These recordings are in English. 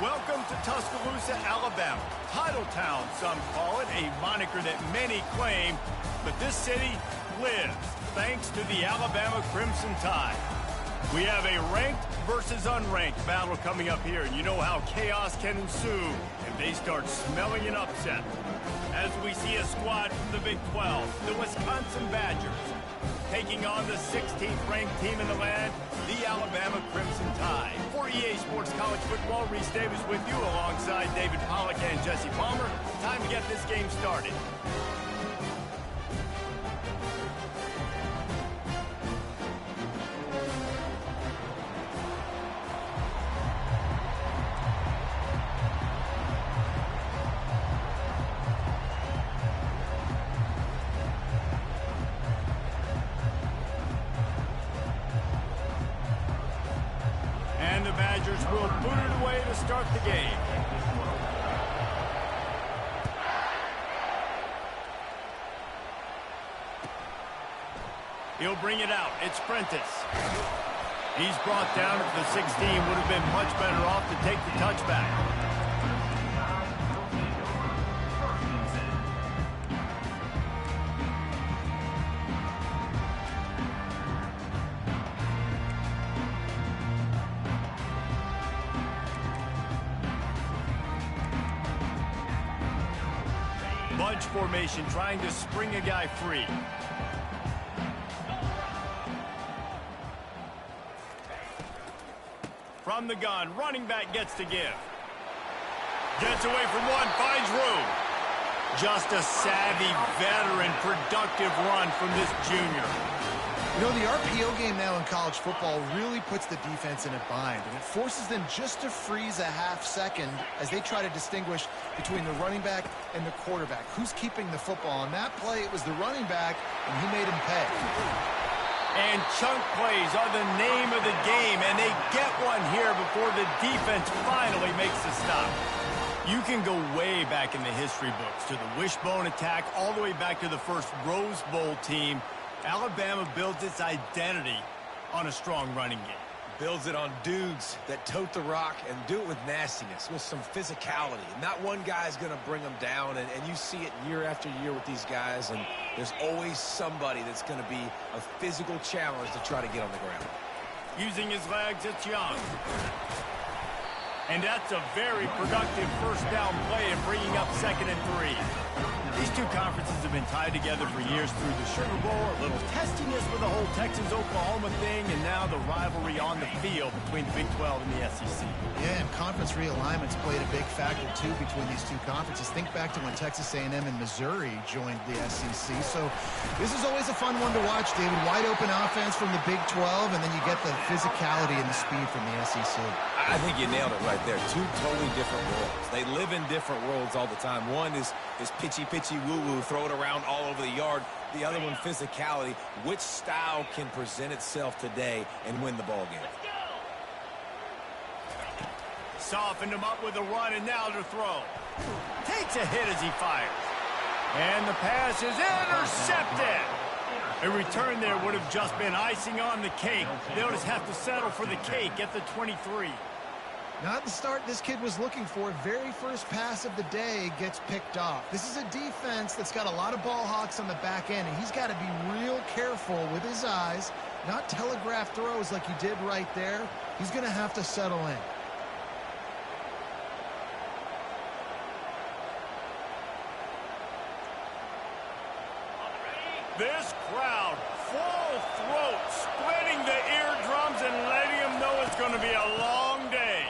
Welcome to Tuscaloosa, Alabama. Title Town, some call it, a moniker that many claim, but this city lives thanks to the Alabama Crimson Tide. We have a ranked versus unranked battle coming up here, and you know how chaos can ensue if they start smelling an upset. As we see a squad from the Big 12, the Wisconsin Badgers, taking on the 16th ranked team in the land, the Alabama Crimson Tide. For EA Sports College Football, Reese Davis with you alongside David Pollack and Jesse Palmer. Time to get this game started. And the Badgers will boot it away to start the game. He'll bring it out. It's Prentice. He's brought down at the 16. Would have been much better off to take the touchback. Bunch formation, trying to spring a guy free. From the gun, running back gets to give. Gets away from one, finds room. Just a savvy, veteran, productive run from this junior. You know, the RPO game now in college football really puts the defense in a bind, and it forces them just to freeze a half second as they try to distinguish between the running back and the quarterback. Who's keeping the football? On that play, it was the running back, and he made him pay. And chunk plays are the name of the game, and they get one here before the defense finally makes the stop. You can go way back in the history books to the wishbone attack, all the way back to the first Rose Bowl team. Alabama builds its identity on a strong running game. Builds it on dudes that tote the rock and do it with nastiness, with some physicality. Not one guy's going to bring them down, and you see it year after year with these guys, and there's always somebody that's going to be a physical challenge to try to get on the ground. Using his legs, it's Young. And that's a very productive first down play and bringing up 2nd and 3. These two conferences have been tied together for years through the Sugar Bowl, a little testiness with the whole Texas-Oklahoma thing, and now the rivalry on the field between the Big 12 and the SEC. Yeah, and conference realignments played a big factor, too, between these two conferences. Think back to when Texas A&M and Missouri joined the SEC. So this is always a fun one to watch, David. Wide-open offense from the Big 12, and then you get the physicality and the speed from the SEC. I think you nailed it right there. Two totally different worlds. They live in different worlds all the time. One is pitchy woo-woo, throw it around all over the yard. The other one, physicality. Which style can present itself today and win the ball game? Softened him up with a run, and now to throw. Takes a hit as he fires. And the pass is intercepted. A return there would have just been icing on the cake. They'll just have to settle for the cake at the 23. Not the start this kid was looking for. Very first pass of the day gets picked off. This is a defense that's got a lot of ball hawks on the back end, and he's got to be real careful with his eyes, not telegraph throws like he did right there. He's going to have to settle in. This crowd, full throat, splitting the eardrums and letting them know it's going to be a long day.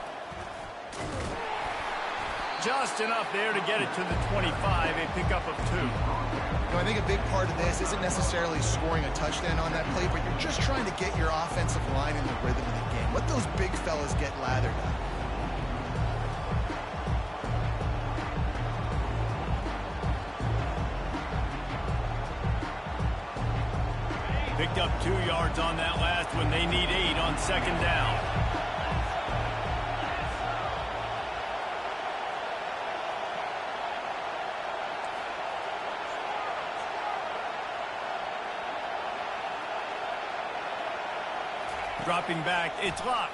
Just enough there to get it to the 25, a pickup of 2. You know, I think a big part of this isn't necessarily scoring a touchdown on that play, but you're just trying to get your offensive line in the rhythm of the game. Let those big fellas get lathered up. Picked up 2 yards on that last one. They need 8 on 2nd down. Dropping back, it's Locke.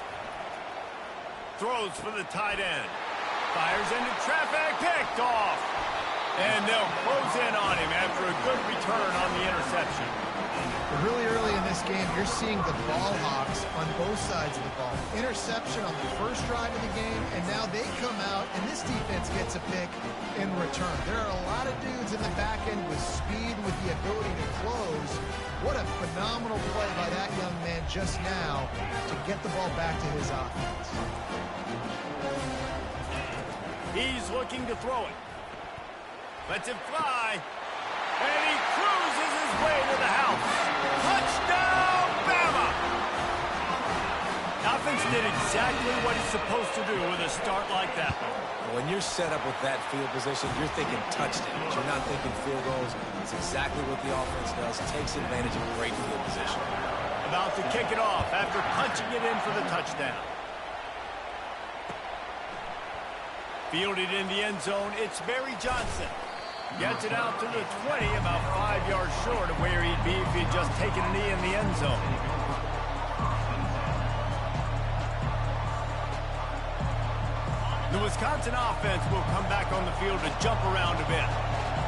Throws for the tight end. Fires into traffic, picked off. And they'll close in on him after a good return on the interception. Really early in this game, you're seeing the ball hawks on both sides of the ball. Interception on the first drive of the game, and now they come out, and this defense gets a pick in return. There are a lot of dudes in the back end with speed, with the ability to close. What a phenomenal play by that young man just now to get the ball back to his offense. He's looking to throw it. Lets it fly. And he cruises his way to the house. Touchdown, Bama! Offense did exactly what he's supposed to do with a start like that. When you're set up with that field position, you're thinking touchdowns. You're not thinking field goals. It's exactly what the offense does. It takes advantage of great field position. About to kick it off after punching it in for the touchdown. Fielded in the end zone, it's Barry Johnson. Gets it out to the 20, about 5 yards short of where he'd be if he'd just taken a knee in the end zone. The Wisconsin offense will come back on the field to jump around a bit.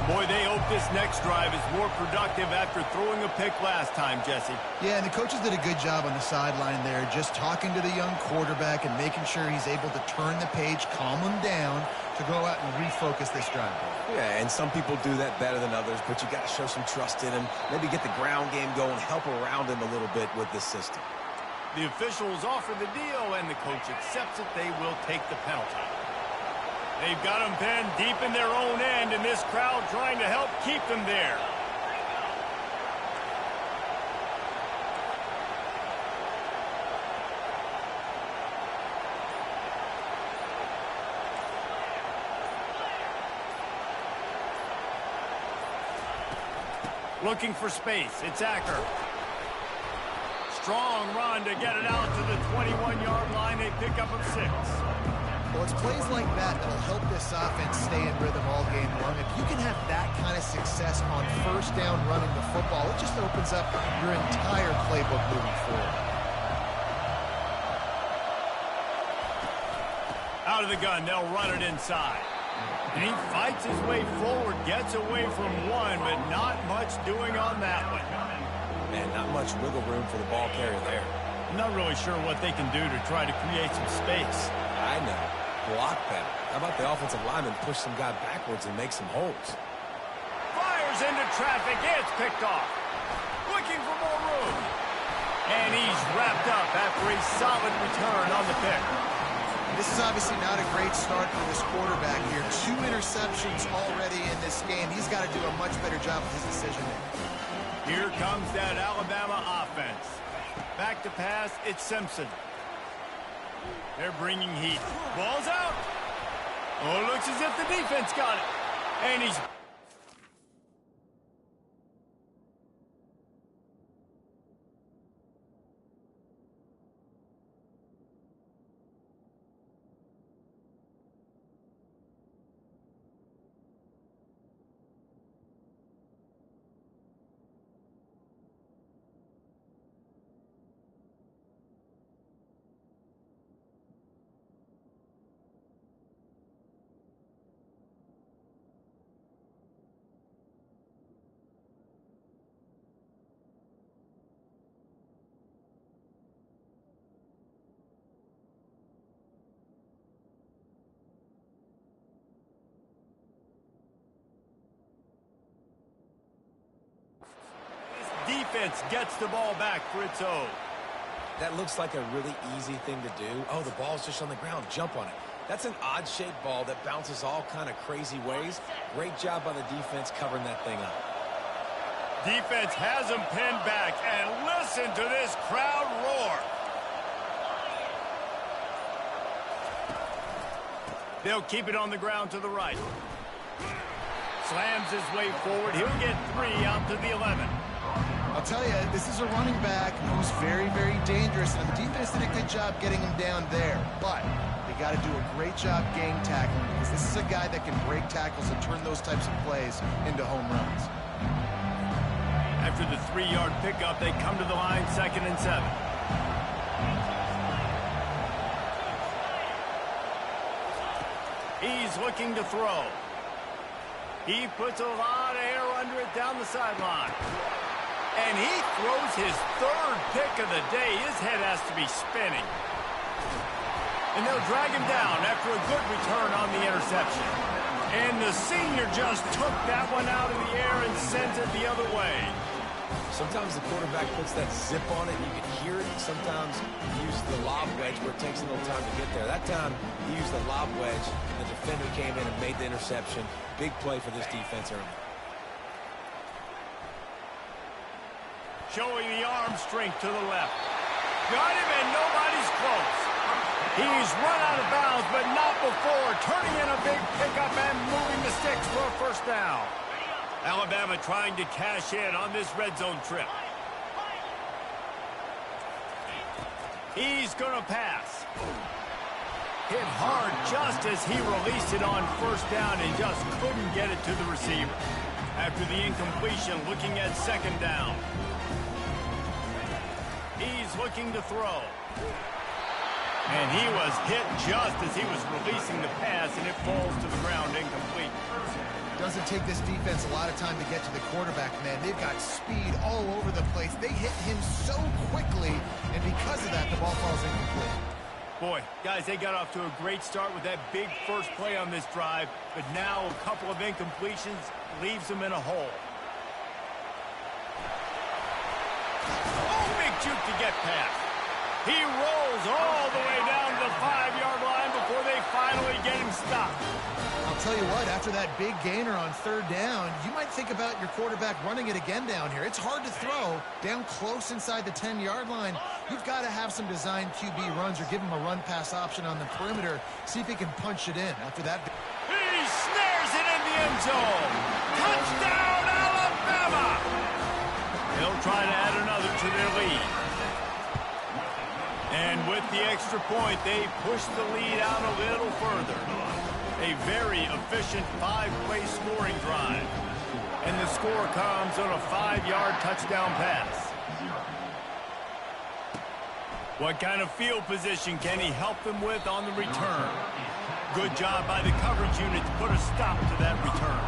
Boy, they hope this next drive is more productive after throwing a pick last time, Jesse. Yeah, and the coaches did a good job on the sideline there, just talking to the young quarterback and making sure he's able to turn the page, calm him down, to go out and refocus this drive. Yeah, and some people do that better than others, but you got to show some trust in him, maybe get the ground game going, help around him a little bit with this system. The officials offer the deal, and the coach accepts it. They will take the penalty. They've got them pinned deep in their own end, and this crowd trying to help keep them there. Looking for space. It's Acker. Strong run to get it out to the 21-yard line. They pick up a 6. Well, it's plays like that that'll help this offense stay in rhythm all game long. If you can have that kind of success on first down running the football, it just opens up your entire playbook moving forward. Out of the gun, they'll run it inside. And he fights his way forward, gets away from one, but not much doing on that one. Man, not much wiggle room for the ball carrier there. I'm not really sure what they can do to try to create some space. I know. Block better. How about the offensive lineman push some guy backwards and make some holes? Fires into traffic. It's picked off. Looking for more room. And he's wrapped up after a solid return on the pick. This is obviously not a great start for this quarterback here. 2 interceptions already in this game. He's got to do a much better job with his decision-making. Here comes that Alabama offense. Back to pass, it's Simpson. They're bringing heat. Ball's out. Oh, it looks as if the defense got it. And he's... defense gets the ball back for its own. That looks like a really easy thing to do. Oh, the ball's just on the ground. Jump on it. That's an odd-shaped ball that bounces all kind of crazy ways. Great job by the defense covering that thing up. Defense has them pinned back, and listen to this crowd roar. They'll keep it on the ground to the right. Slams his way forward. He'll get 3 out to the 11. I'll tell you, this is a running back who's very, very dangerous, and the defense did a good job getting him down there. But they got to do a great job gang tackling, because this is a guy that can break tackles and turn those types of plays into home runs. After the 3-yard pickup, they come to the line, 2nd and 7. He's looking to throw. He puts a lot of air under it down the sideline. And he throws his third pick of the day. His head has to be spinning. And they'll drag him down after a good return on the interception. And the senior just took that one out of the air and sent it the other way. Sometimes the quarterback puts that zip on it, and you can hear it. Sometimes he uses the lob wedge where it takes a little time to get there. That time, he used the lob wedge, and the defender came in and made the interception. Big play for this defense early. Showing the arm strength to the left. Got him, and nobody's close. He's run out of bounds, but not before turning in a big pickup and moving the sticks for a first down. Alabama trying to cash in on this red zone trip. He's going to pass. Hit hard just as he released it on first down and just couldn't get it to the receiver. After the incompletion, looking at second down. He's looking to throw. And he was hit just as he was releasing the pass, and it falls to the ground incomplete. Doesn't take this defense a lot of time to get to the quarterback, man. They've got speed all over the place. They hit him so quickly, and because of that, the ball falls incomplete. Boy, guys, they got off to a great start with that big first play on this drive, but now a couple of incompletions leaves them in a hole. Oh, big juke to get past. He rolls all the way down to the 5-yard line before they finally get him stopped. I'll tell you what, after that big gainer on third down, you might think about your quarterback running it again down here. It's hard to throw down close inside the 10-yard line. You've got to have some designed QB runs or give him a run-pass option on the perimeter. See if he can punch it in after that. He snares it in the end zone. Touchdown, Alabama! They'll try to add another to their lead. And with the extra point, they push the lead out a little further. A very efficient 5-play scoring drive. And the score comes on a 5-yard touchdown pass. What kind of field position can he help them with on the return? Good job by the coverage unit to put a stop to that return.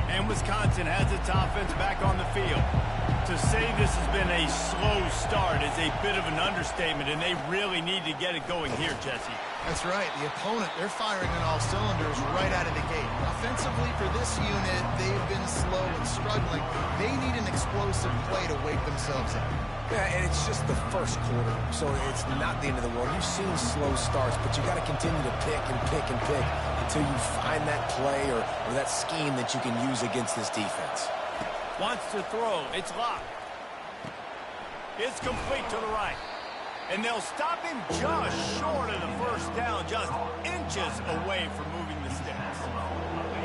And Wisconsin has its offense back on the field. To say this has been a slow start is a bit of an understatement, and they really need to get it going here, Jesse. That's right. The opponent, they're firing on all cylinders right out of the gate. Offensively, for this unit, they've been slow and struggling. They need an explosive play to wake themselves up. Yeah, and it's just the first quarter, so it's not the end of the world. You've seen slow starts, but you got to continue to pick and pick and pick until you find that play or that scheme that you can use against this defense. Wants to throw. It's locked. It's complete to the right. And they'll stop him just short of the first down, just inches away from moving the sticks.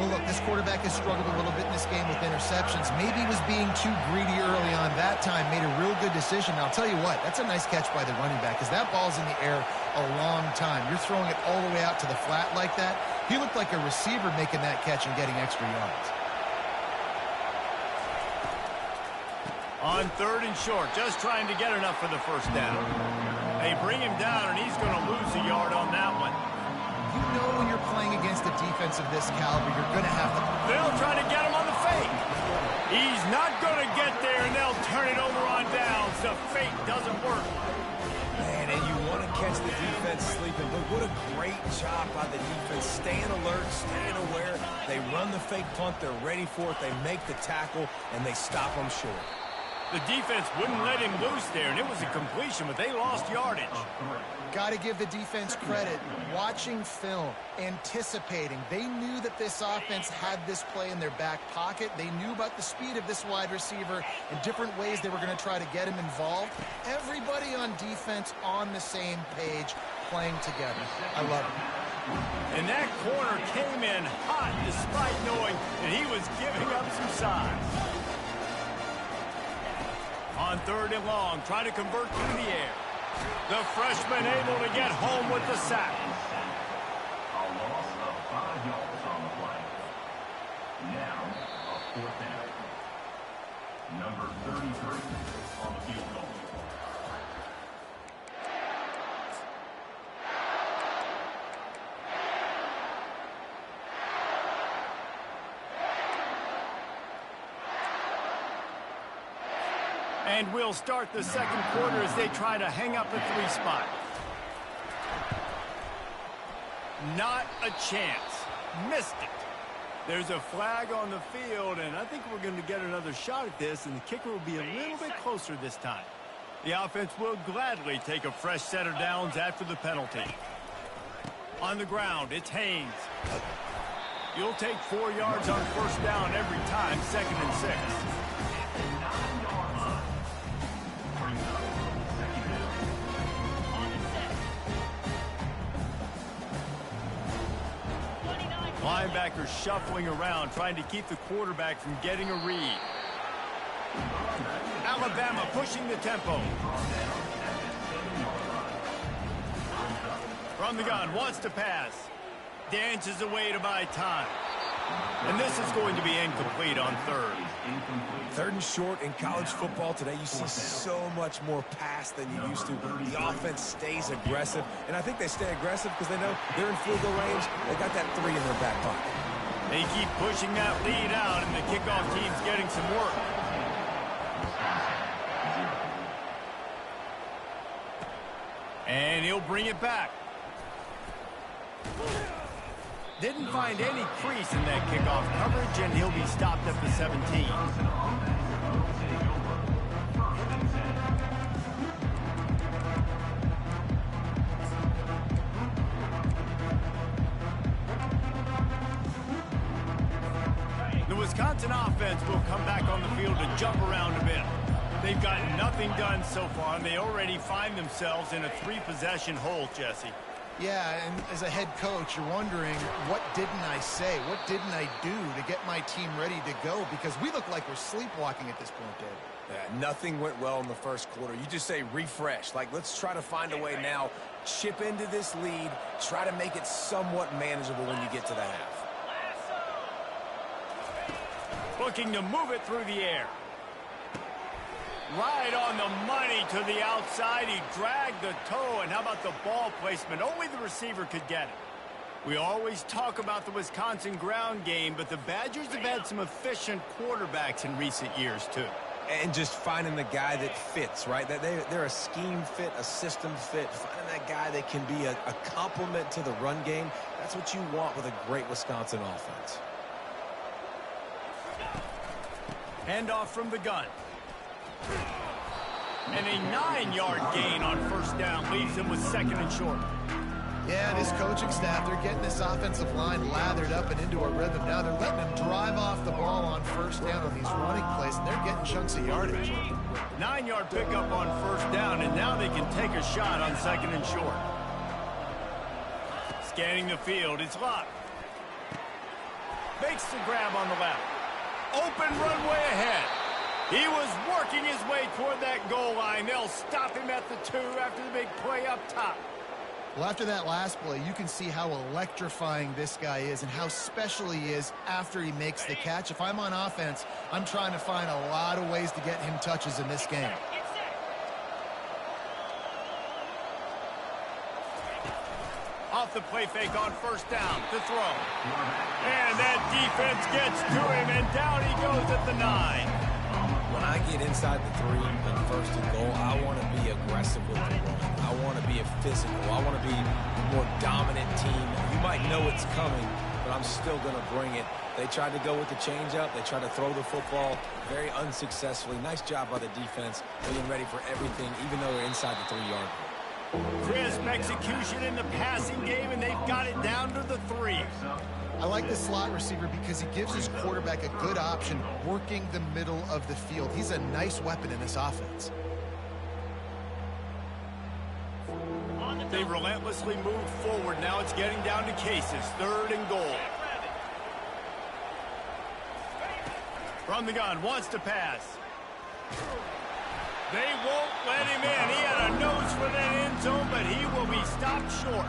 Well, look, this quarterback has struggled a little bit in this game with interceptions. Maybe he was being too greedy early on that time, made a real good decision. Now, I'll tell you what, that's a nice catch by the running back because that ball's in the air a long time. You're throwing it all the way out to the flat like that. He looked like a receiver making that catch and getting extra yards. On third and short, just trying to get enough for the first down. They bring him down, and he's going to lose a yard on that one. You know when you're playing against a defense of this caliber, you're going to have to... They'll try to get him on the fake. He's not going to get there, and they'll turn it over on downs. The fake doesn't work. Man, and you want to catch the defense sleeping, but what a great job by the defense. Staying alert, staying aware. They run the fake punt. They're ready for it. They make the tackle, and they stop them short. The defense wouldn't let him loose there, and it was a completion, but they lost yardage. Got to give the defense credit. Watching film, anticipating. They knew that this offense had this play in their back pocket. They knew about the speed of this wide receiver and different ways they were going to try to get him involved. Everybody on defense on the same page, playing together. I love it. And that corner came in hot despite knowing that he was giving up some size. On third and long, trying to convert through the air. The freshman able to get home with the sack. A loss of 5 yards on the play. Now, a fourth down. Number 33 on the field goal. And we'll start the second quarter as they try to hang up a 3 spot. Not a chance. Missed it. There's a flag on the field, and I think we're going to get another shot at this, and the kicker will be a little bit closer this time. The offense will gladly take a fresh set of downs after the penalty. On the ground, it's Haynes. You'll take 4 yards on first down every time, 2nd and 6. Linebackers shuffling around, trying to keep the quarterback from getting a read. Alabama pushing the tempo. From the gun, wants to pass. Dances away to buy time. And this is going to be incomplete on 3rd. 3rd and short in college football today, you see so much more pass than you used to. The offense stays aggressive, and I think they stay aggressive because they know they're in field goal range. They got that 3 in their back pocket. They keep pushing that lead out, and the kickoff team's getting some work. And he'll bring it back. Didn't find any crease in that kickoff coverage, and he'll be stopped at the 17. The Wisconsin offense will come back on the field to jump around a bit. They've gotten nothing done so far, and they already find themselves in a 3-possession hole, Jesse. Yeah, and as a head coach, you're wondering, what didn't I say? What didn't I do to get my team ready to go? Because we look like we're sleepwalking at this point, Dave. Yeah, nothing went well in the first quarter. You just say refresh. Like, let's try to find a way now, chip into this lead, try to make it somewhat manageable when you get to the half. Looking to move it through the air. Right on the money to the outside. He dragged the toe, and how about the ball placement? Only the receiver could get it. We always talk about the Wisconsin ground game, but the Badgers have had some efficient quarterbacks in recent years, too. And just finding the guy that fits, right? They're a scheme fit, a system fit. Finding that guy that can be a complement to the run game. That's what you want with a great Wisconsin offense. Handoff from the gun. And a 9-yard gain on first down leaves him with 2nd and short. Yeah, this coaching staff, they're getting this offensive line lathered up and into a rhythm. Now they're letting them drive off the ball on first down on these running plays, and they're getting chunks of yardage. 9-yard pickup on first down, and now they can take a shot on 2nd and short. Scanning the field, it's Locke. Makes the grab on the left. Open runway ahead. He was working his way toward that goal line. They'll stop him at the 2 after the big play up top. Well, after that last play, you can see how electrifying this guy is and how special he is after he makes the catch. If I'm on offense, I'm trying to find a lot of ways to get him touches in this game. Off the play fake on first down to throw. And that defense gets to him, and down he goes at the 9. When I get inside the 3 and 1st and goal, I want to be aggressive with the run. I want to be a physical. I want to be a more dominant team. You might know it's coming, but I'm still going to bring it. They tried to go with the changeup. They tried to throw the football very unsuccessfully. Nice job by the defense, being ready for everything, even though they're inside the 3-yard line. Crisp execution in the passing game, and they've got it down to the 3. I like the slot receiver because he gives his quarterback a good option working the middle of the field. He's a nice weapon in this offense. They relentlessly moved forward. Now it's getting down to cases. 3rd and goal. From the gun, wants to pass. They won't let him in. He had a nose for that end zone, but he will be stopped short.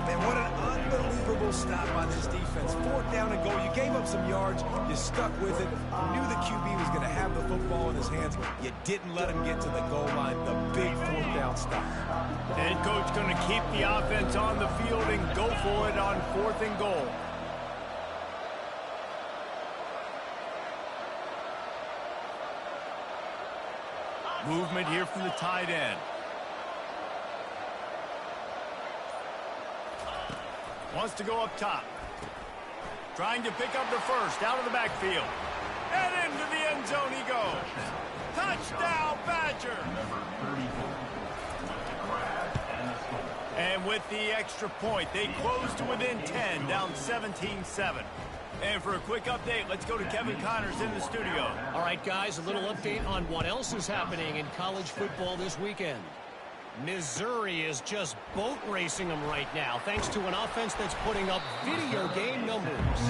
Man, what an unbelievable stop by this defense. 4th down and goal. You gave up some yards. You stuck with it. You knew the QB was going to have the football in his hands. You didn't let him get to the goal line. The big 4th down stop. Head coach going to keep the offense on the field and go for it on 4th and goal. Movement here from the tight end. Wants to go up top. Trying to pick up the first out of the backfield. And into the end zone he goes. Touchdown, Badger! And with the extra point, they close to within 10, down 17-7. And for a quick update, let's go to Kevin Connors in the studio. All right, guys, a little update on what else is happening in college football this weekend. Missouri is just boat racing them right now, thanks to an offense that's putting up video game numbers.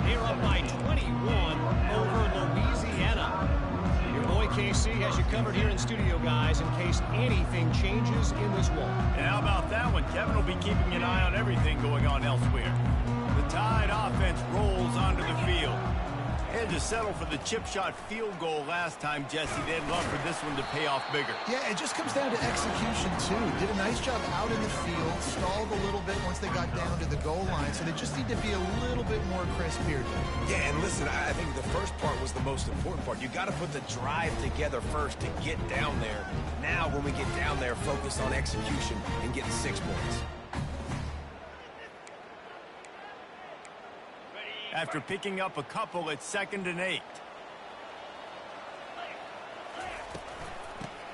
They're up by 21 over Louisiana. Your boy KC has you covered here in studio, guys, in case anything changes in this one. And how about that one? Kevin will be keeping an eye on everything going on elsewhere. The Tide offense rolls onto the field. Had to settle for the chip shot field goal last time, Jesse. They'd love for this one to pay off bigger. Yeah, it just comes down to execution, too. Did a nice job out in the field, stalled a little bit once they got down to the goal line, so they just need to be a little bit more crisp here. Yeah, and listen, I think the first part was the most important part. You got to put the drive together first to get down there. Now, when we get down there, focus on execution and getting 6 points. After picking up a couple, it's 2nd and 8.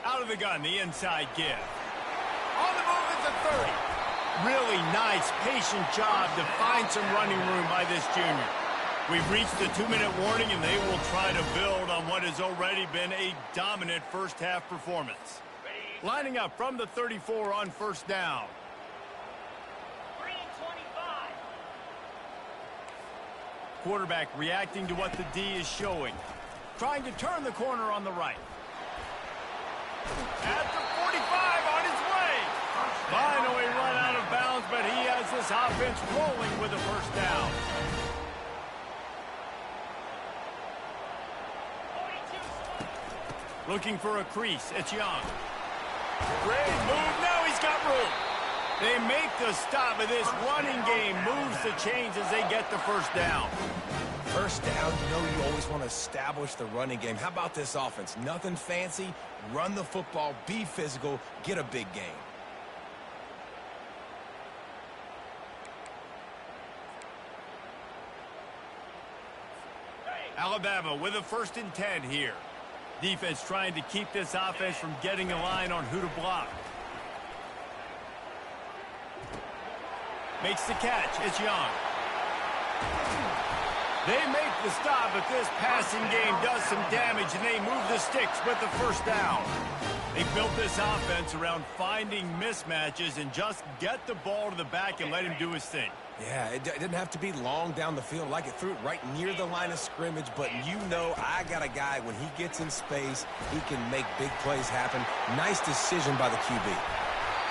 Out of the gun, the inside give. On the move at the 30. Really nice, patient job to find some running room by this junior. We've reached the 2-minute warning, and they will try to build on what has already been a dominant first-half performance. Lining up from the 34 on first down. Quarterback reacting to what the D is showing. Trying to turn the corner on the right. At the 45 on his way. Finally run out of bounds, but he has this offense rolling with a first down. Looking for a crease. It's Young. Great move. Now he's got room. They make the stop, but this running game moves the chains as they get the first down. First down, you know you always want to establish the running game. How about this offense? Nothing fancy. Run the football, be physical, get a big gain. Alabama with a 1st and 10 here. Defense trying to keep this offense from getting a line on who to block. Makes the catch. It's Young. They make the stop, but this passing game does some damage, and they move the sticks with the first down. They built this offense around finding mismatches and just get the ball to the back and let him do his thing. Yeah, it didn't have to be long down the field. Like it threw it right near the line of scrimmage, but you know I got a guy, when he gets in space, he can make big plays happen. Nice decision by the QB.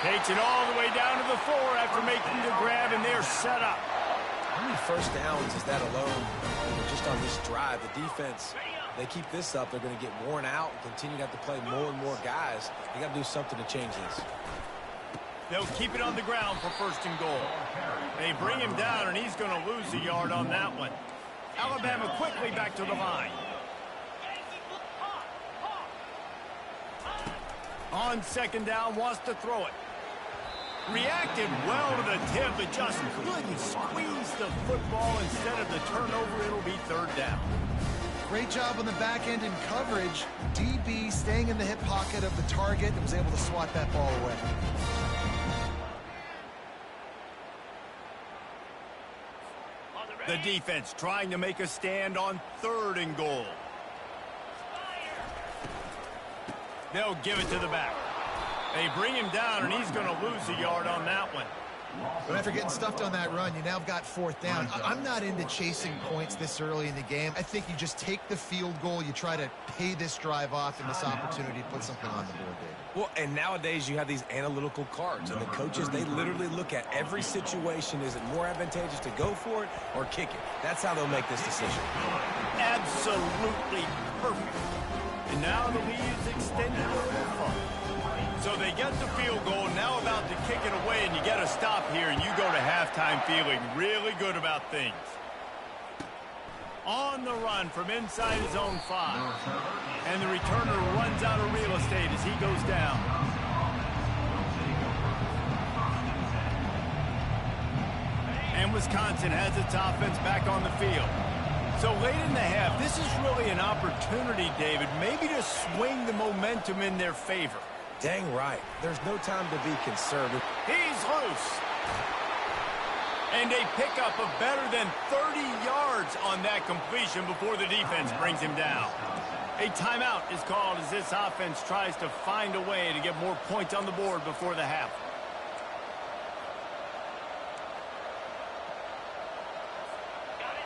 Takes it all the way down to the 4 after making the grab, and they're set up. How many first downs is that alone? Just on this drive, the defense, they keep this up, they're going to get worn out and continue to have to play more and more guys. They got to do something to change this. They'll keep it on the ground for 1st and goal. They bring him down, and he's going to lose a yard on that one. Alabama quickly back to the line. On 2nd down, wants to throw it. Reacted well to the tip, but just couldn't squeeze the football. Instead of the turnover, it'll be 3rd down. Great job on the back end in coverage. DB staying in the hip pocket of the target and was able to swat that ball away. The defense trying to make a stand on 3rd and goal. They'll give it to the back. They bring him down, and he's going to lose a yard on that one. But after getting stuffed on that run, you now have got 4th down. I'm not into chasing points this early in the game. I think you just take the field goal. You try to pay this drive off and this opportunity to put something on the board, David. Well, and nowadays you have these analytical cards, and the coaches, they literally look at every situation. Is it more advantageous to go for it or kick it? That's how they'll make this decision. Absolutely perfect. And now the lead is extended a little further. So they get the field goal, now about to kick it away, and you get a stop here, and you go to halftime feeling really good about things. On the run from inside his own 5. And the returner runs runs out of real estate as he goes down. And Wisconsin has its offense back on the field. So late in the half, this is really an opportunity, David, maybe to swing the momentum in their favor. Dang right. There's no time to be conservative. He's loose. And a pickup of better than 30 yards on that completion before the defense brings him down. A timeout is called as this offense tries to find a way to get more points on the board before the half.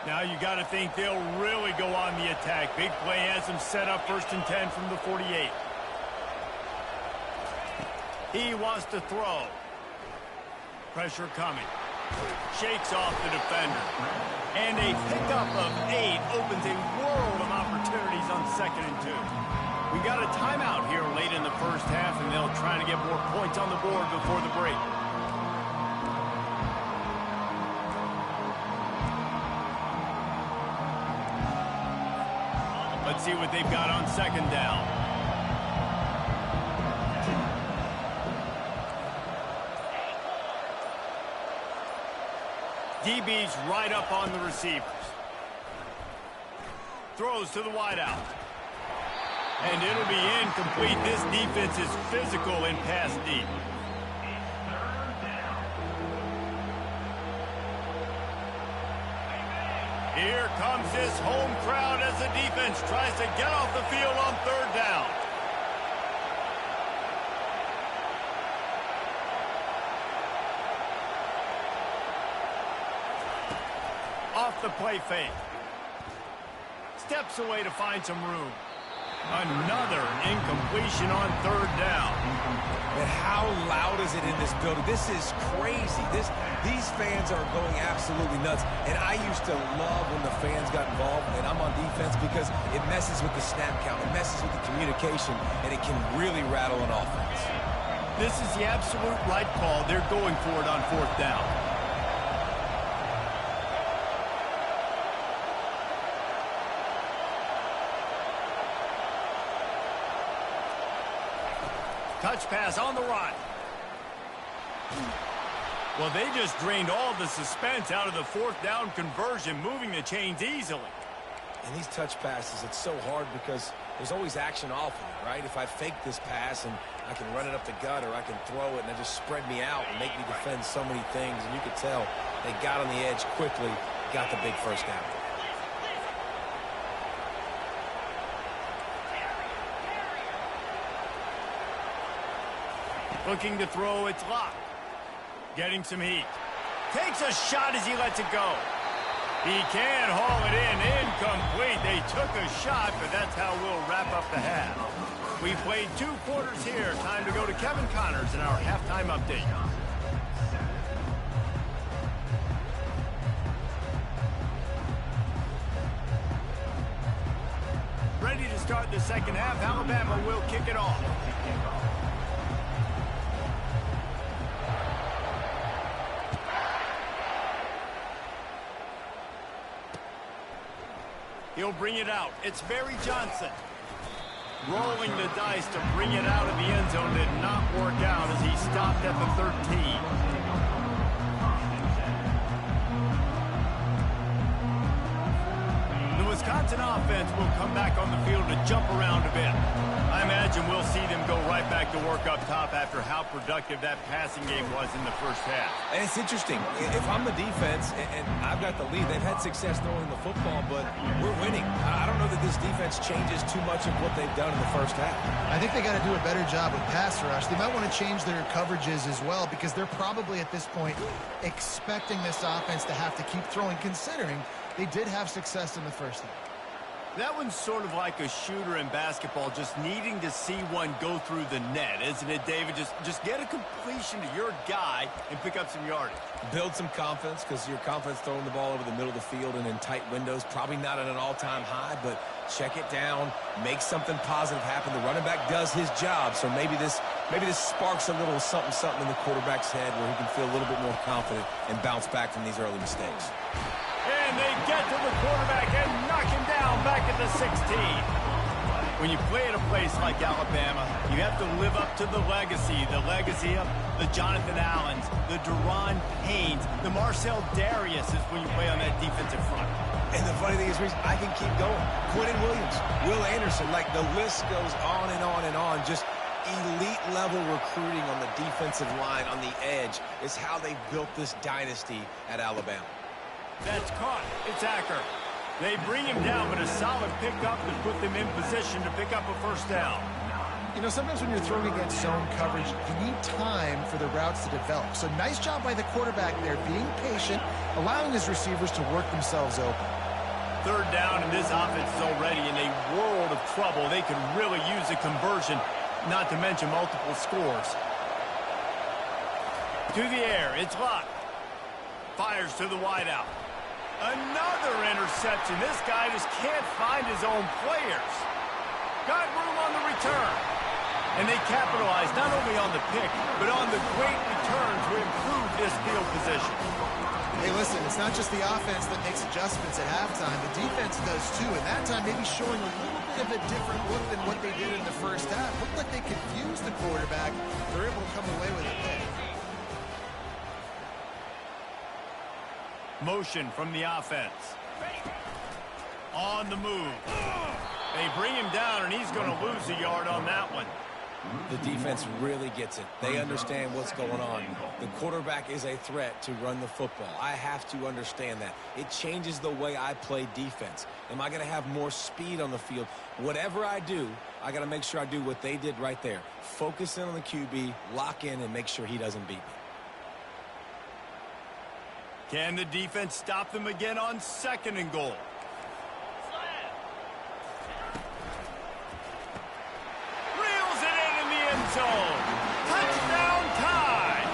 Now you got to think they'll really go on the attack. Big play has them set up 1st and 10 from the 48. He wants to throw. Pressure coming. Shakes off the defender. And a pickup of 8 opens a world of opportunities on 2nd and 2. We got a timeout here late in the first half, and they'll try to get more points on the board before the break. Let's see what they've got on 2nd down. DB's right up on the receivers. Throws to the wideout. And it'll be incomplete. This defense is physical in pass deep. Here comes this home crowd as the defense tries to get off the field on 3rd down. Off the play fake. Steps away to find some room. Another incompletion on 3rd down. And how loud is it in this building? This is crazy. These fans are going absolutely nuts. And I used to love when the fans got involved, and I'm on defense, because it messes with the snap count. It messes with the communication, and it can really rattle an offense. This is the absolute right call. They're going for it on 4th down. Touch pass on the run. Well, they just drained all the suspense out of the 4th down conversion, moving the chains easily. And these touch passes, it's so hard because there's always action off of it, right? If I fake this pass and I can run it up the gut, or I can throw it and it just spread me out and make me defend so many things. And you could tell they got on the edge quickly, got the big 1st down. Looking to throw, it's locked. Getting some heat. Takes a shot as he lets it go. He can haul it in. Incomplete. They took a shot, but that's how we'll wrap up the half. We played 2 quarters here. Time to go to Kevin Connors in our halftime update. Ready to start the 2nd half. Alabama will kick it off. He'll bring it out. It's Barry Johnson. Rolling the dice to bring it out of the end zone did not work out as he stopped at the 13. The Wisconsin offense will come back on the field to jump around a bit. I imagine we'll see them go right back to work up top after how productive that passing game was in the first half. And it's interesting. If I'm the defense and I've got the lead, they've had success throwing the football, but we're winning. I don't know that this defense changes too much of what they've done in the first half. I think they got to do a better job with pass rush. They might want to change their coverages as well, because they're probably at this point expecting this offense to have to keep throwing, considering they did have success in the first half. That one's sort of like a shooter in basketball, just needing to see one go through the net, isn't it, David? Just get a completion to your guy and pick up some yardage. Build some confidence, because your confidence throwing the ball over the middle of the field and in tight windows, probably not at an all-time high, but check it down, make something positive happen. The running back does his job, so maybe this sparks a little something in the quarterback's head where he can feel a little bit more confident and bounce back from these early mistakes. And they get to the quarterback and knock him down back at the 16. When you play at a place like Alabama, you have to live up to the legacy of the Jonathan Allens, the Deron Paynes, the Marcel Dariuses when you play on that defensive front. And the funny thing is, Reese, I can keep going. Quentin Williams, Will Anderson, like the list goes on and on and on. Just elite level recruiting on the defensive line, on the edge, is how they built this dynasty at Alabama. That's caught. It's Acker. They bring him down, but a solid pickup to put them in position to pick up a first down. You know, sometimes when you're throwing against zone coverage, you need time for the routes to develop. So nice job by the quarterback there, being patient, allowing his receivers to work themselves open. Third down, and this offense is already in a world of trouble. They could really use a conversion, not to mention multiple scores. To the air, it's locked. Fires to the wideout. Another interception. This guy just can't find his own players. Got room on the return. And they capitalize not only on the pick, but on the great return to improve this field position. Hey, listen, it's not just the offense that makes adjustments at halftime. The defense does too, and that time maybe showing a little bit of a different look than what they did in the first half. Looked like they confused the quarterback. They're able to come away with a pick. Motion from the offense. On the move. They bring him down, and he's going to lose a yard on that one. The defense really gets it. They understand what's going on. The quarterback is a threat to run the football. I have to understand that. It changes the way I play defense. Am I going to have more speed on the field? Whatever I do, I got to make sure I do what they did right there. Focus in on the QB, lock in, and make sure he doesn't beat me. Can the defense stop them again on 2nd and goal? Reels it in the end zone. Touchdown tie.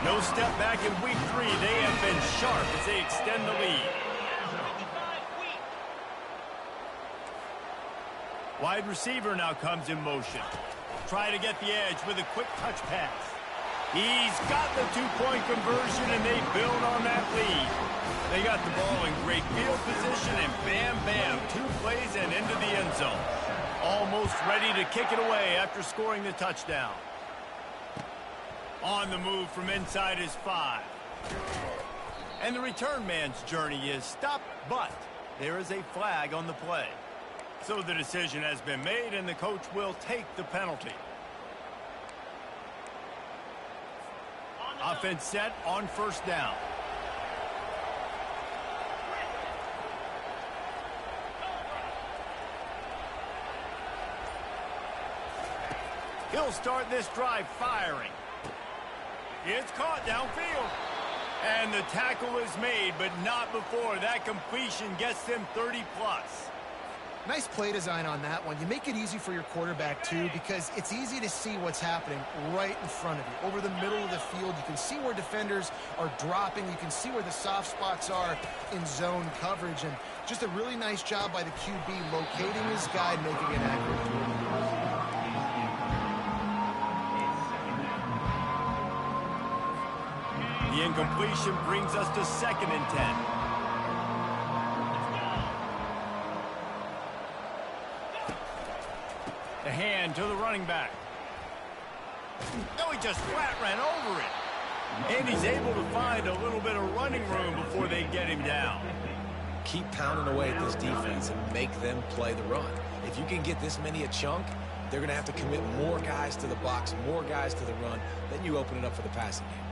No step back in week 3. They have been sharp as they extend the lead. Wide receiver now comes in motion. Try to get the edge with a quick touch pass. He's got the 2-point conversion, and they build on that lead. They got the ball in great field position, and bam, bam, 2 plays and into the end zone. Almost ready to kick it away after scoring the touchdown. On the move from inside his 5. And the return man's journey is stopped, but there is a flag on the play. So the decision has been made, and the coach will take the penalty. Offense set on 1st down. He'll start this drive firing. It's caught downfield. And the tackle is made, but not before that completion gets them 30-plus. Nice play design on that one. You make it easy for your quarterback, too, because it's easy to see what's happening right in front of you. Over the middle of the field, you can see where defenders are dropping. You can see where the soft spots are in zone coverage. And just a really nice job by the QB locating his guy, making an accurate throw. The incompletion brings us to 2nd and 10. The hand to the running back. No, he just flat ran over it. And he's able to find a little bit of running room before they get him down. Keep pounding away at this defense and make them play the run. If you can get this many a chunk, they're going to have to commit more guys to the box, more guys to the run. Then you open it up for the passing game.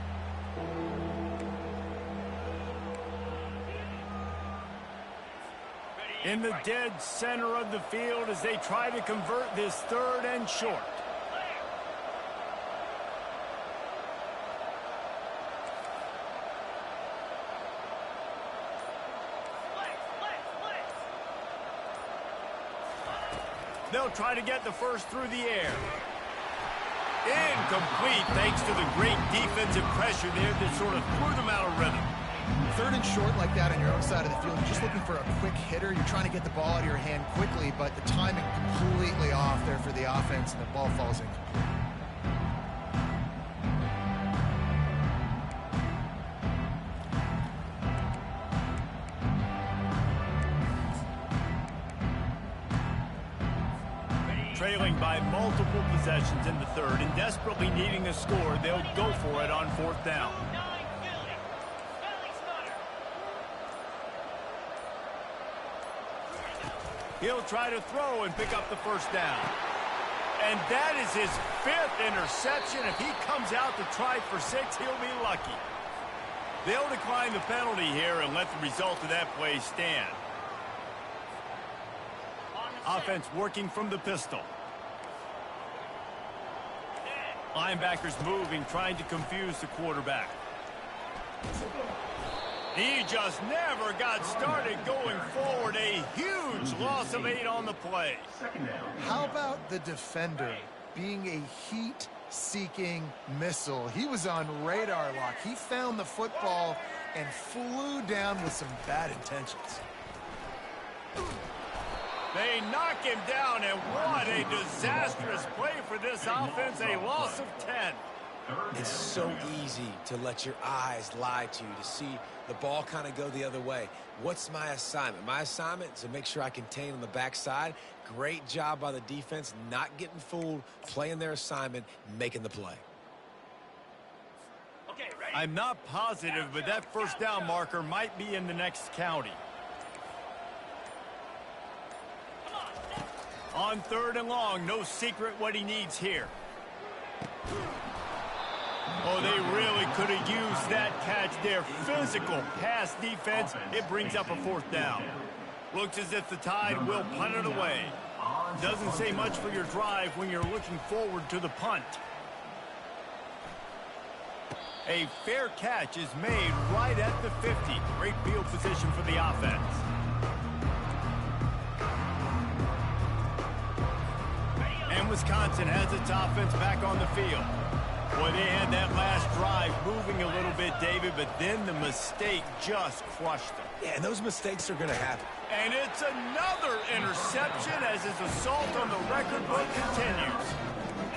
In the dead center of the field as they try to convert this 3rd and short. They'll try to get the first through the air. Incomplete thanks to the great defensive pressure there that sort of threw them out of rhythm. 3rd and short like that on your own side of the field, you're just looking for a quick hitter. You're trying to get the ball out of your hand quickly, but the timing completely off there for the offense, and the ball falls incomplete. trailing by multiple possessions in the third and desperately needing a score, they'll go for it on fourth down. He'll try to throw and pick up the first down. And that is his 5th interception. If he comes out to try for 6, he'll be lucky. They'll decline the penalty here and let the result of that play stand. Offense working from the pistol. Linebackers moving, trying to confuse the quarterback. He just never got started going forward. A huge loss of 8 on the play. How about the defender being a heat-seeking missile? He was on radar lock. He found the football and flew down with some bad intentions. They knock him down, and what a disastrous play for this offense. A loss of 10. It's so easy to let your eyes lie to you, to see the ball kind of go the other way. What's my assignment? My assignment is to make sure I contain on the backside. Great job by the defense, not getting fooled, playing their assignment, making the play. I'm not positive, but that first down marker might be in the next county. On 3rd and long, no secret what he needs here. Oh, they really could have used that catch there. Physical pass defense. It brings up a 4th down. Looks as if the Tide will punt it away. Doesn't say much for your drive when you're looking forward to the punt. A fair catch is made right at the 50. Great field position for the offense. And Wisconsin has its offense back on the field. Boy, they had that last drive moving a little bit, David, but then the mistake just crushed them. Yeah, and those mistakes are going to happen. And it's another interception as his assault on the record book continues.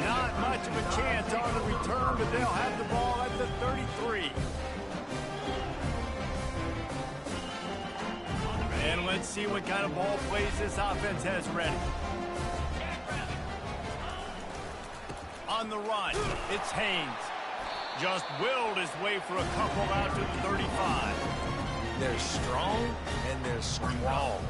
Not much of a chance on the return, but they'll have the ball at the 33. And let's see what kind of ball plays this offense has ready. On the run, it's Haynes. Just willed his way for a couple out to the 35. They're strong and they're strong.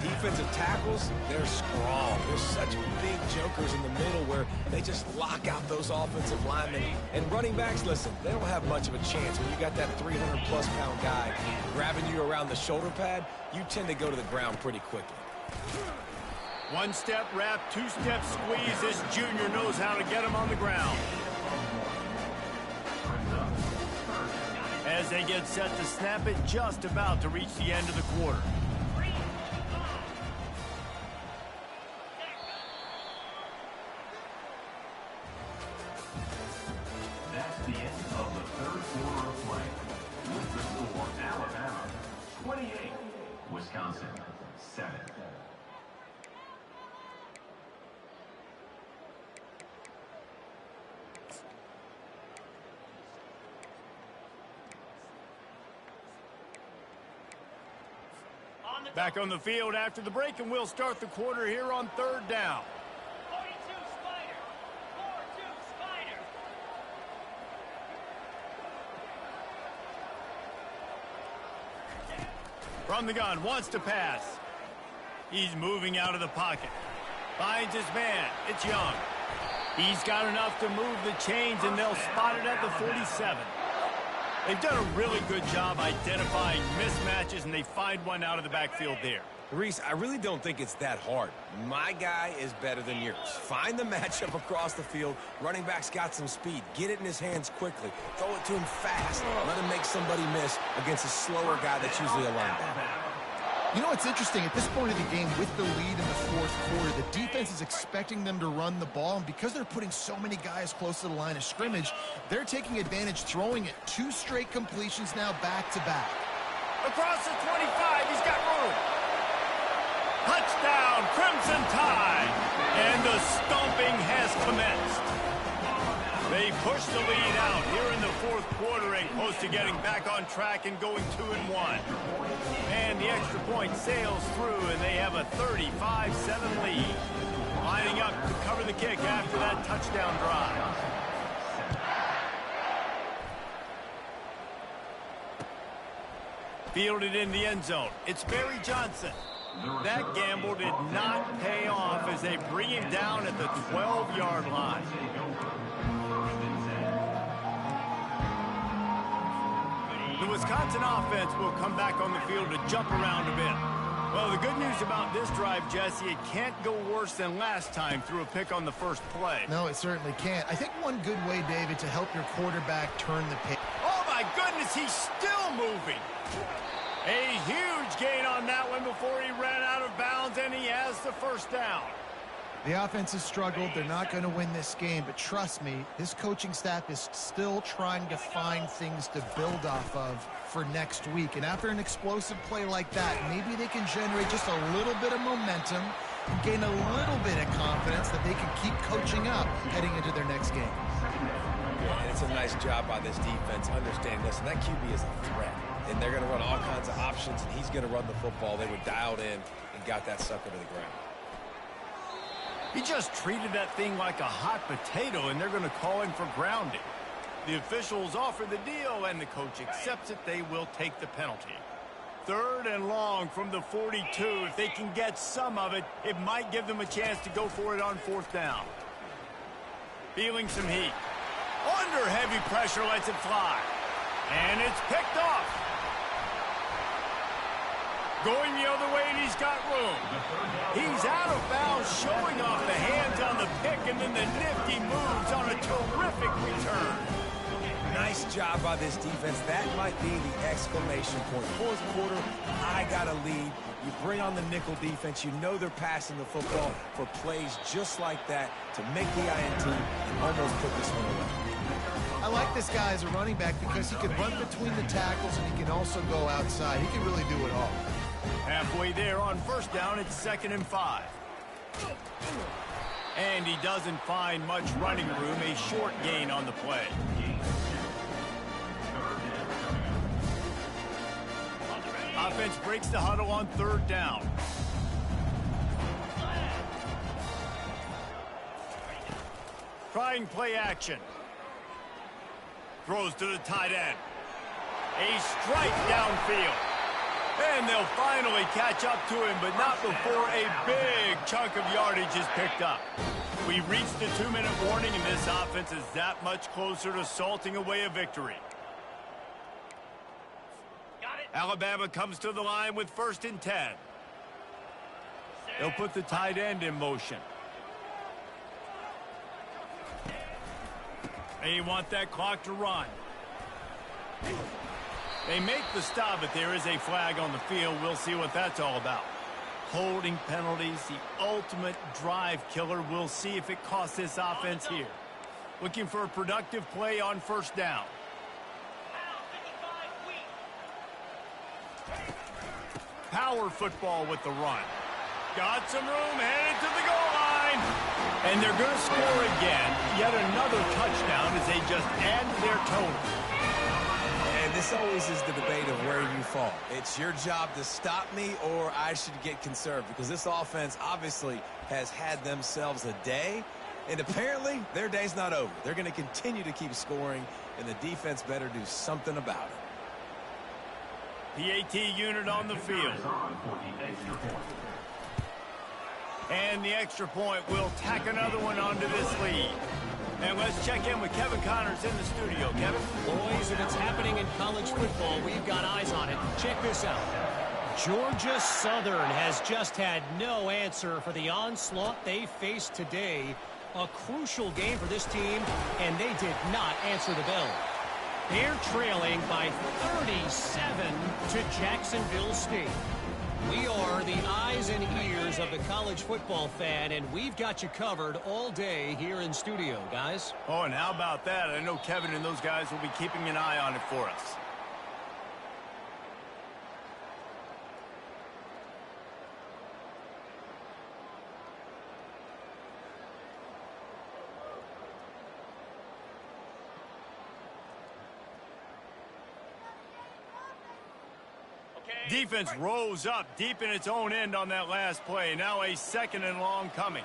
Defensive tackles, they're strong. There's such big jokers in the middle where they just lock out those offensive linemen. And running backs, listen, they don't have much of a chance. When you got that 300-plus pound guy grabbing you around the shoulder pad, you tend to go to the ground pretty quickly. One-step wrap, two-step squeeze. This junior knows how to get him on the ground. As they get set to snap it, just about to reach the end of the quarter. That's the end of the 3rd quarter of play. With the score, Alabama 28, Wisconsin 7. Back on the field after the break, and we'll start the quarter here on 3rd down. 42 Spider. 4-2 Spider. From the gun, wants to pass. He's moving out of the pocket. Finds his man. It's Young. He's got enough to move the chains, and they'll spot it at the 47. They've done a really good job identifying mismatches, and they find one out of the backfield there. Reese, I really don't think it's that hard. My guy is better than yours. Find the matchup across the field. Running back's got some speed. Get it in his hands quickly. Throw it to him fast. Let him make somebody miss against a slower guy that's usually a linebacker. You know, it's interesting. At this point of the game, with the lead in the 4th quarter, the defense is expecting them to run the ball. And because they're putting so many guys close to the line of scrimmage, they're taking advantage, throwing it. 2 straight completions now back-to-back. Across the 25, he's got room. Touchdown, Crimson Tide. And the stomping has commenced. They push the lead out here in the 4th quarter and close to getting back on track and going 2-1. And the extra point sails through, and they have a 35-7 lead. Lining up to cover the kick after that touchdown drive. Fielded in the end zone. It's Barry Johnson. That gamble did not pay off as they bring him down at the 12-yard line. The Wisconsin offense will come back on the field to jump around a bit. Well, the good news about this drive, Jesse, it can't go worse than last time through a pick on the first play. No, it certainly can't. I think one good way, David, to help your quarterback turn the page. Oh, my goodness, he's still moving. A huge gain on that one before he ran out of bounds, and he has the first down. The offense has struggled. They're not going to win this game, but trust me, this coaching staff is still trying to find things to build off of for next week. And after an explosive play like that, maybe they can generate just a little bit of momentum and gain a little bit of confidence that they can keep coaching up heading into their next game. Yeah, and it's a nice job by this defense understanding, listen, that QB is a threat. And they're going to run all kinds of options, and he's going to run the football. They were dialed in and got that sucker to the ground. He just treated that thing like a hot potato, and they're going to call him for grounding. The officials offer the deal, and the coach accepts it. They will take the penalty. 3rd and long from the 42. If they can get some of it, it might give them a chance to go for it on 4th down. Feeling some heat. Under heavy pressure, lets it fly. And it's picked off. Going the other way, and he's got room. He's out of bounds, showing off the hands on the pick, and then the nifty moves on a terrific return. Nice job by this defense. That might be the exclamation point. 4th quarter, I got a lead. You bring on the nickel defense. You know they're passing the football for plays just like that to make the INT and almost put this one away. I like this guy as a running back because he can run between the tackles and he can also go outside. He can really do it all. Halfway there on 1st down, it's 2nd and 5. And he doesn't find much running room, a short gain on the play. Offense breaks the huddle on 3rd down. Trying play action. Throws to the tight end. A strike downfield. And they'll finally catch up to him, but not before a big chunk of yardage is picked up. We've reached the 2-minute warning, and this offense is that much closer to salting away a victory. Alabama comes to the line with 1st and 10. They'll put the tight end in motion. They want that clock to run. They make the stop, but there is a flag on the field. We'll see what that's all about. Holding penalties, the ultimate drive killer. We'll see if it costs this offense here. Looking for a productive play on 1st down. Power football with the run. Got some room, headed to the goal line. And they're going to score again. Yet another touchdown as they just add to their total. And this always is the debate of where you fall. It's your job to stop me or I should get conserved because this offense obviously has had themselves a day. And apparently their day's not over. They're going to continue to keep scoring, and the defense better do something about it. PAT unit on the field. And the extra point will tack another one onto this lead. And let's check in with Kevin Connors in the studio. Kevin? Boys, if it's happening in college football, we've got eyes on it. Check this out. Georgia Southern has just had no answer for the onslaught they faced today. A crucial game for this team, and they did not answer the bell. They're trailing by 37 to Jacksonville State. We are the eyes and ears of the college football fan, and we've got you covered all day here in studio, guys. Oh, and how about that? I know Kevin and those guys will be keeping an eye on it for us. Defense rose up deep in its own end on that last play. Now a 2nd and long coming.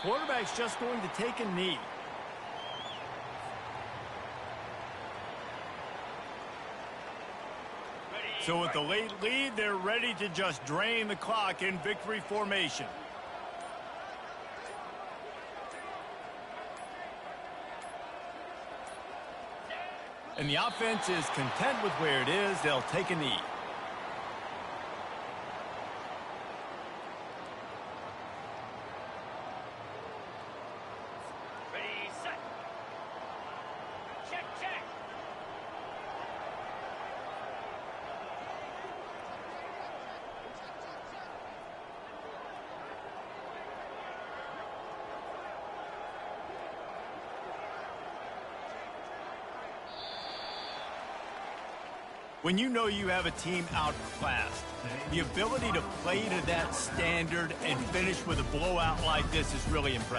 Quarterback's just going to take a knee. So with the late lead, they're ready to just drain the clock in victory formation. And the offense is content with where it is. They'll take a knee. Ready, set. Check, check. When you know you have a team outclassed, the ability to play to that standard and finish with a blowout like this is really impressive.